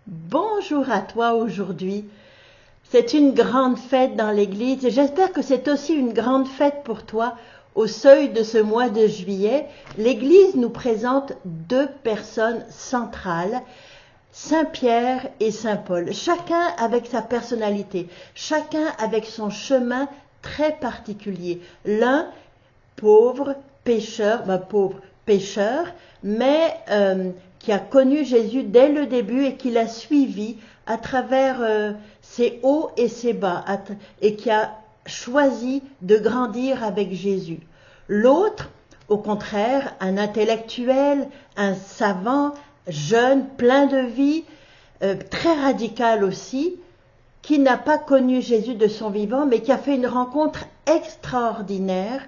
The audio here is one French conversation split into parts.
Bonjour à toi aujourd'hui. C'est une grande fête dans l'église et j'espère que c'est aussi une grande fête pour toi. Au seuil de ce mois de juillet, l'église nous présente deux personnes centrales, Saint Pierre et Saint Paul, chacun avec sa personnalité, chacun avec son chemin très particulier. L'un pauvre pécheur, mais qui a connu Jésus dès le début et qui l'a suivi à travers ses hauts et ses bas, et qui a choisi de grandir avec Jésus. L'autre, au contraire, un intellectuel, un savant, jeune, plein de vie, très radical aussi, qui n'a pas connu Jésus de son vivant, mais qui a fait une rencontre extraordinaire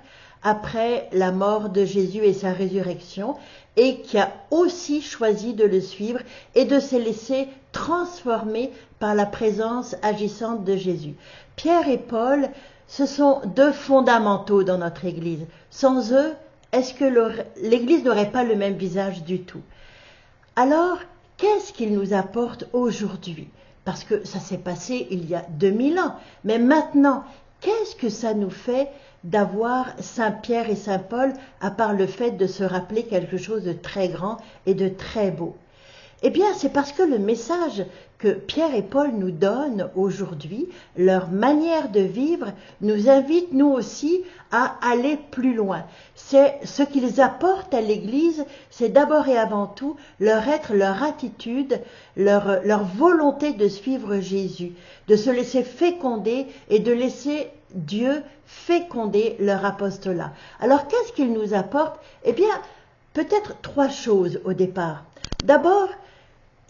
après la mort de Jésus et sa résurrection, et qui a aussi choisi de le suivre et de se laisser transformer par la présence agissante de Jésus. Pierre et Paul, ce sont deux fondamentaux dans notre Église. Sans eux, est-ce que l'Église n'aurait pas le même visage du tout? Alors, qu'est-ce qu'ils nous apportent aujourd'hui? Parce que ça s'est passé il y a 2000 ans. Mais maintenant, qu'est-ce que ça nous fait d'avoir Saint Pierre et Saint Paul, à part le fait de se rappeler quelque chose de très grand et de très beau? Eh bien, c'est parce que le message que Pierre et Paul nous donnent aujourd'hui, leur manière de vivre, nous invite nous aussi à aller plus loin. C'est ce qu'ils apportent à l'Église, c'est d'abord et avant tout leur être, leur attitude, leur volonté de suivre Jésus, de se laisser féconder et de laisser Dieu féconder leur apostolat. Alors, qu'est-ce qu'ils nous apportent? Eh bien, peut-être trois choses au départ. D'abord,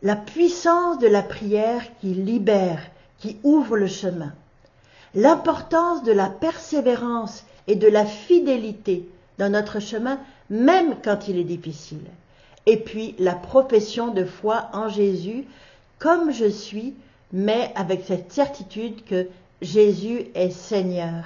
la puissance de la prière qui libère, qui ouvre le chemin. L'importance de la persévérance et de la fidélité dans notre chemin, même quand il est difficile. Et puis la profession de foi en Jésus, comme je suis, mais avec cette certitude que Jésus est Seigneur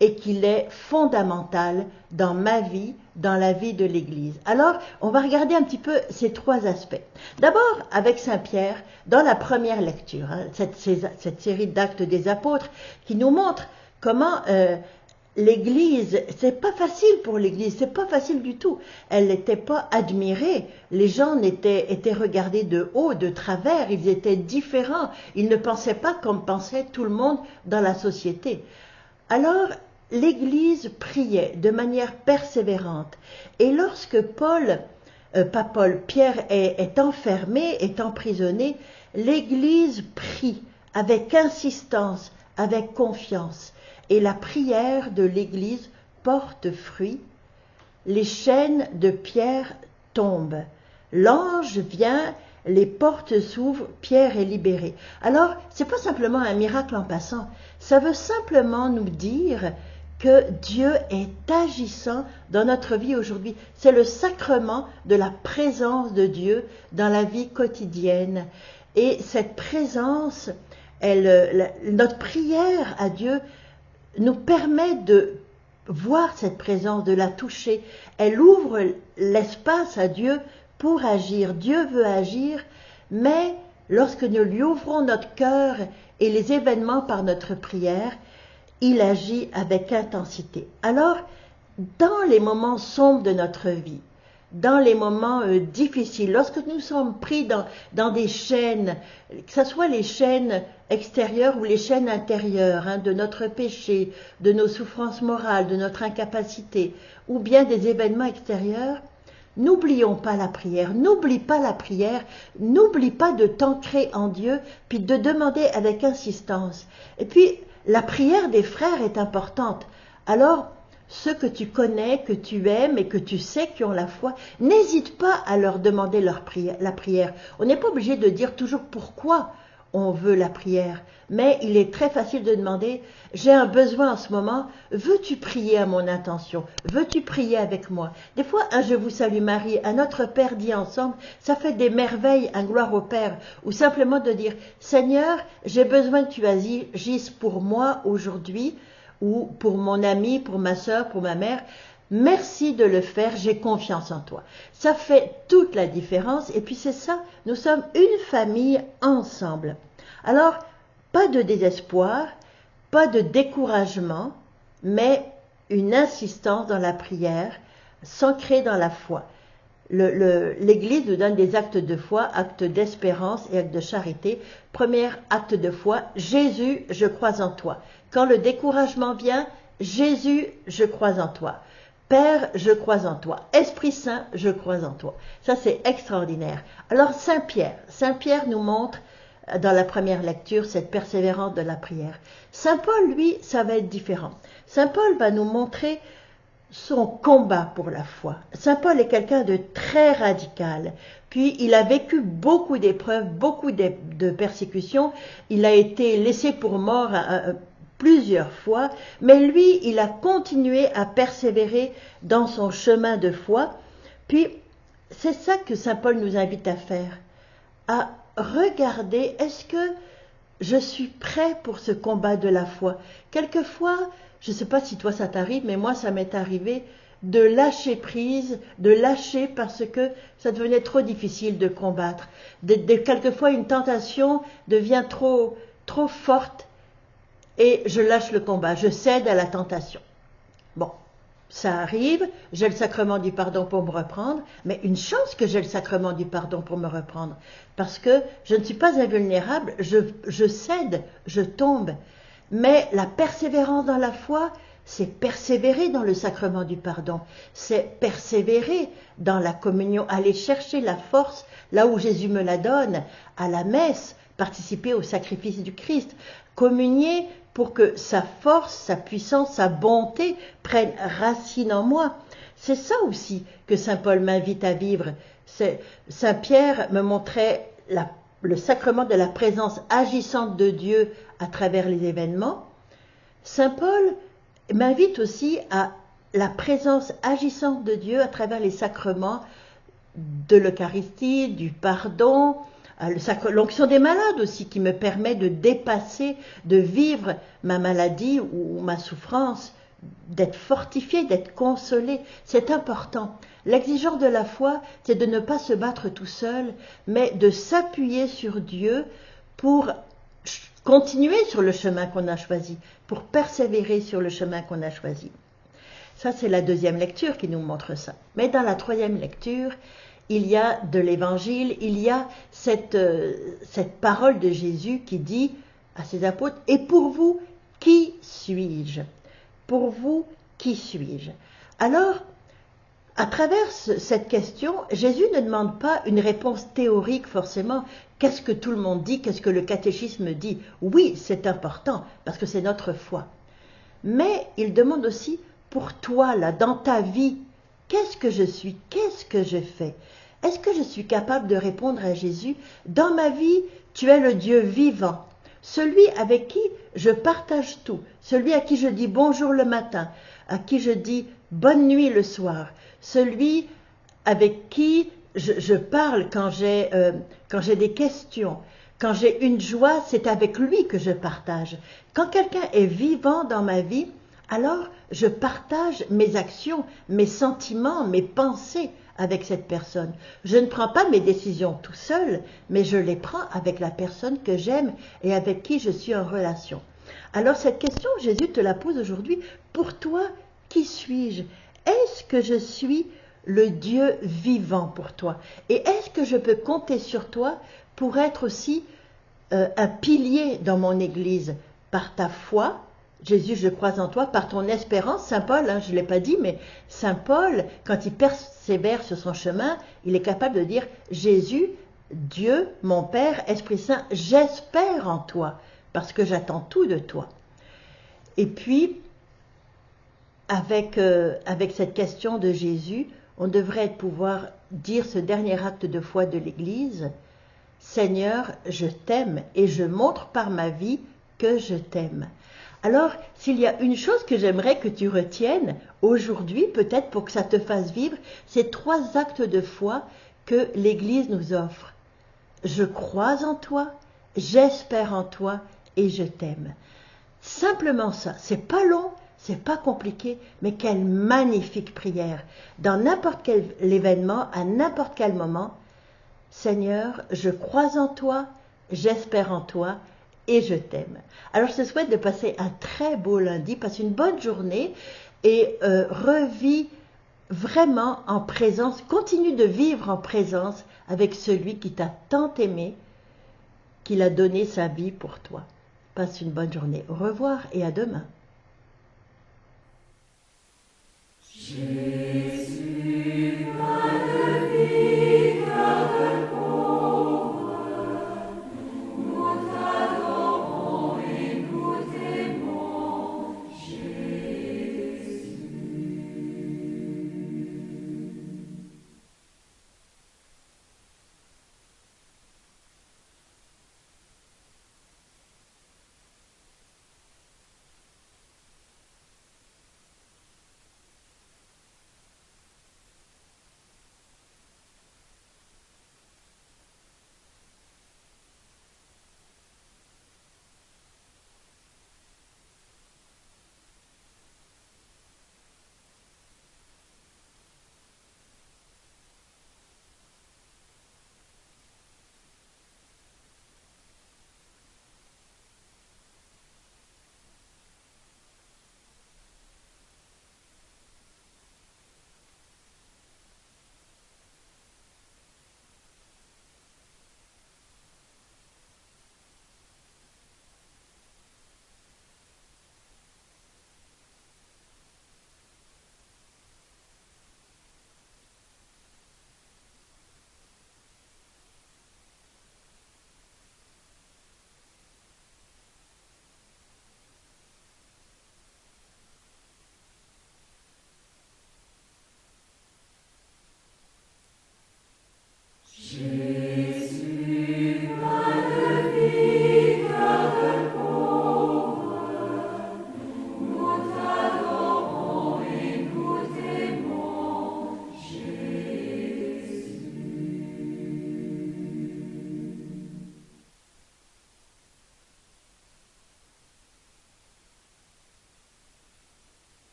et qu'il est fondamental dans ma vie, dans la vie de l'Église. Alors, on va regarder un petit peu ces trois aspects. D'abord, avec Saint Pierre, dans la première lecture, cette série d'actes des apôtres qui nous montre comment l'Église, c'est pas facile pour l'Église, c'est pas facile du tout. Elle n'était pas admirée. Les gens étaient regardés de haut, de travers, ils étaient différents. Ils ne pensaient pas comme pensait tout le monde dans la société. Alors, l'Église priait de manière persévérante. Et lorsque Pierre est enfermé, est emprisonné, l'Église prie avec insistance, avec confiance. Et la prière de l'Église porte fruit. Les chaînes de Pierre tombent. L'ange vient, les portes s'ouvrent, Pierre est libéré. Alors, c'est pas simplement un miracle en passant. Ça veut simplement nous dire que Dieu est agissant dans notre vie aujourd'hui. C'est le sacrement de la présence de Dieu dans la vie quotidienne. Et cette présence, notre prière à Dieu nous permet de voir cette présence, de la toucher. Elle ouvre l'espace à Dieu pour agir. Dieu veut agir, mais lorsque nous lui ouvrons notre cœur et les événements par notre prière, il agit avec intensité. Alors, dans les moments sombres de notre vie, dans les moments difficiles, lorsque nous sommes pris dans des chaînes, que ce soit les chaînes extérieures ou les chaînes intérieures, de notre péché, de nos souffrances morales, de notre incapacité, ou bien des événements extérieurs, n'oublions pas la prière, n'oublie pas la prière, n'oublie pas de t'ancrer en Dieu, puis de demander avec insistance. Et puis, la prière des frères est importante. Alors, ceux que tu connais, que tu aimes et que tu sais qui ont la foi, n'hésite pas à leur demander la prière. On n'est pas obligé de dire toujours pourquoi on veut la prière, mais il est très facile de demander « J'ai un besoin en ce moment, veux-tu prier à mon intention? Veux-tu prier avec moi ?» Des fois, un « Je vous salue Marie », un Notre Père dit ensemble, ça fait des merveilles, un gloire au Père, ou simplement de dire « Seigneur, j'ai besoin que tu agisses pour moi aujourd'hui, ou pour mon ami, pour ma sœur, pour ma mère, Merci de le faire, j'ai confiance en toi. Ça fait toute la différence et puis c'est ça, nous sommes une famille ensemble. Alors, pas de désespoir, pas de découragement, mais une insistance dans la prière, s'ancrer dans la foi. L'Église nous donne des actes de foi, actes d'espérance et actes de charité. Premier acte de foi, Jésus, je crois en toi. Quand le découragement vient, Jésus, je crois en toi. Père, je crois en toi. Esprit Saint, je crois en toi. Ça, c'est extraordinaire. Alors, Saint-Pierre nous montre dans la première lecture cette persévérance de la prière. Saint Paul, lui, ça va être différent. Saint Paul va nous montrer son combat pour la foi. Saint Paul est quelqu'un de très radical. Puis il a vécu beaucoup d'épreuves, beaucoup de persécutions. Il a été laissé pour mort plusieurs fois, mais lui, il a continué à persévérer dans son chemin de foi. Puis c'est ça que Saint Paul nous invite à faire, à regarder, est-ce que je suis prêt pour ce combat de la foi? Quelquefois, je ne sais pas si toi ça t'arrive, mais moi ça m'est arrivé de lâcher prise, de lâcher parce que ça devenait trop difficile de combattre. Quelquefois une tentation devient trop forte et je lâche le combat, je cède à la tentation. Bon, ça arrive, j'ai le sacrement du pardon pour me reprendre, mais une chance que j'ai le sacrement du pardon pour me reprendre, parce que je ne suis pas invulnérable, je cède, je tombe. Mais la persévérance dans la foi, c'est persévérer dans le sacrement du pardon, c'est persévérer dans la communion, aller chercher la force là où Jésus me la donne, à la messe, participer au sacrifice du Christ, communier pour que sa force, sa puissance, sa bonté prennent racine en moi. C'est ça aussi que saint Paul m'invite à vivre. Saint Pierre me montrait le sacrement de la présence agissante de Dieu à travers les événements. Saint Paul m'invite aussi à la présence agissante de Dieu à travers les sacrements de l'Eucharistie, du pardon, l'onction des malades aussi, qui me permet de dépasser, de vivre ma maladie ou ma souffrance, d'être fortifié, d'être consolé. C'est important. L'exigence de la foi, c'est de ne pas se battre tout seul, mais de s'appuyer sur Dieu pour continuer sur le chemin qu'on a choisi, pour persévérer sur le chemin qu'on a choisi. Ça, c'est la deuxième lecture qui nous montre ça. Mais dans la troisième lecture, il y a de l'Évangile, il y a cette parole de Jésus qui dit à ses apôtres, « Et pour vous, qui suis-je » Pour vous, qui suis-je? Alors, à travers cette question, Jésus ne demande pas une réponse théorique forcément. Qu'est-ce que tout le monde dit? Qu'est-ce que le catéchisme dit? Oui, c'est important, parce que c'est notre foi. Mais il demande aussi, pour toi, là, dans ta vie, qu'est-ce que je suis? Qu'est-ce que je fais? Est-ce que je suis capable de répondre à Jésus? Dans ma vie, tu es le Dieu vivant, celui avec qui je partage tout, celui à qui je dis bonjour le matin, à qui je dis bonne nuit le soir, celui avec qui je parle quand j'ai des questions, quand j'ai une joie, c'est avec lui que je partage. Quand quelqu'un est vivant dans ma vie, alors je partage mes actions, mes sentiments, mes pensées avec cette personne. Je ne prends pas mes décisions tout seul, mais je les prends avec la personne que j'aime et avec qui je suis en relation. Alors cette question, Jésus te la pose aujourd'hui. Pour toi, qui suis-je? Est-ce que je suis le Dieu vivant pour toi? Et est-ce que je peux compter sur toi pour être aussi un pilier dans mon Église par ta foi? Jésus, je crois en toi, par ton espérance. Saint Paul, je ne l'ai pas dit, mais Saint Paul, quand il persévère sur son chemin, il est capable de dire « Jésus, Dieu, mon Père, Esprit Saint, j'espère en toi, parce que j'attends tout de toi. » Et puis, avec cette question de Jésus, on devrait pouvoir dire ce dernier acte de foi de l'Église « Seigneur, je t'aime et je montre par ma vie que je t'aime. » Alors, s'il y a une chose que j'aimerais que tu retiennes aujourd'hui, peut-être pour que ça te fasse vivre, c'est 3 actes de foi que l'Église nous offre. Je crois en toi, j'espère en toi et je t'aime. Simplement ça, c'est pas long, C'est pas compliqué, mais quelle magnifique prière. Dans n'importe quel événement, à n'importe quel moment, Seigneur, je crois en toi, j'espère en toi et je t'aime. Alors je te souhaite de passer un très beau lundi, passe une bonne journée et revis vraiment en présence, continue de vivre en présence avec celui qui t'a tant aimé, qu'il a donné sa vie pour toi. Passe une bonne journée. Au revoir et à demain. Jésus.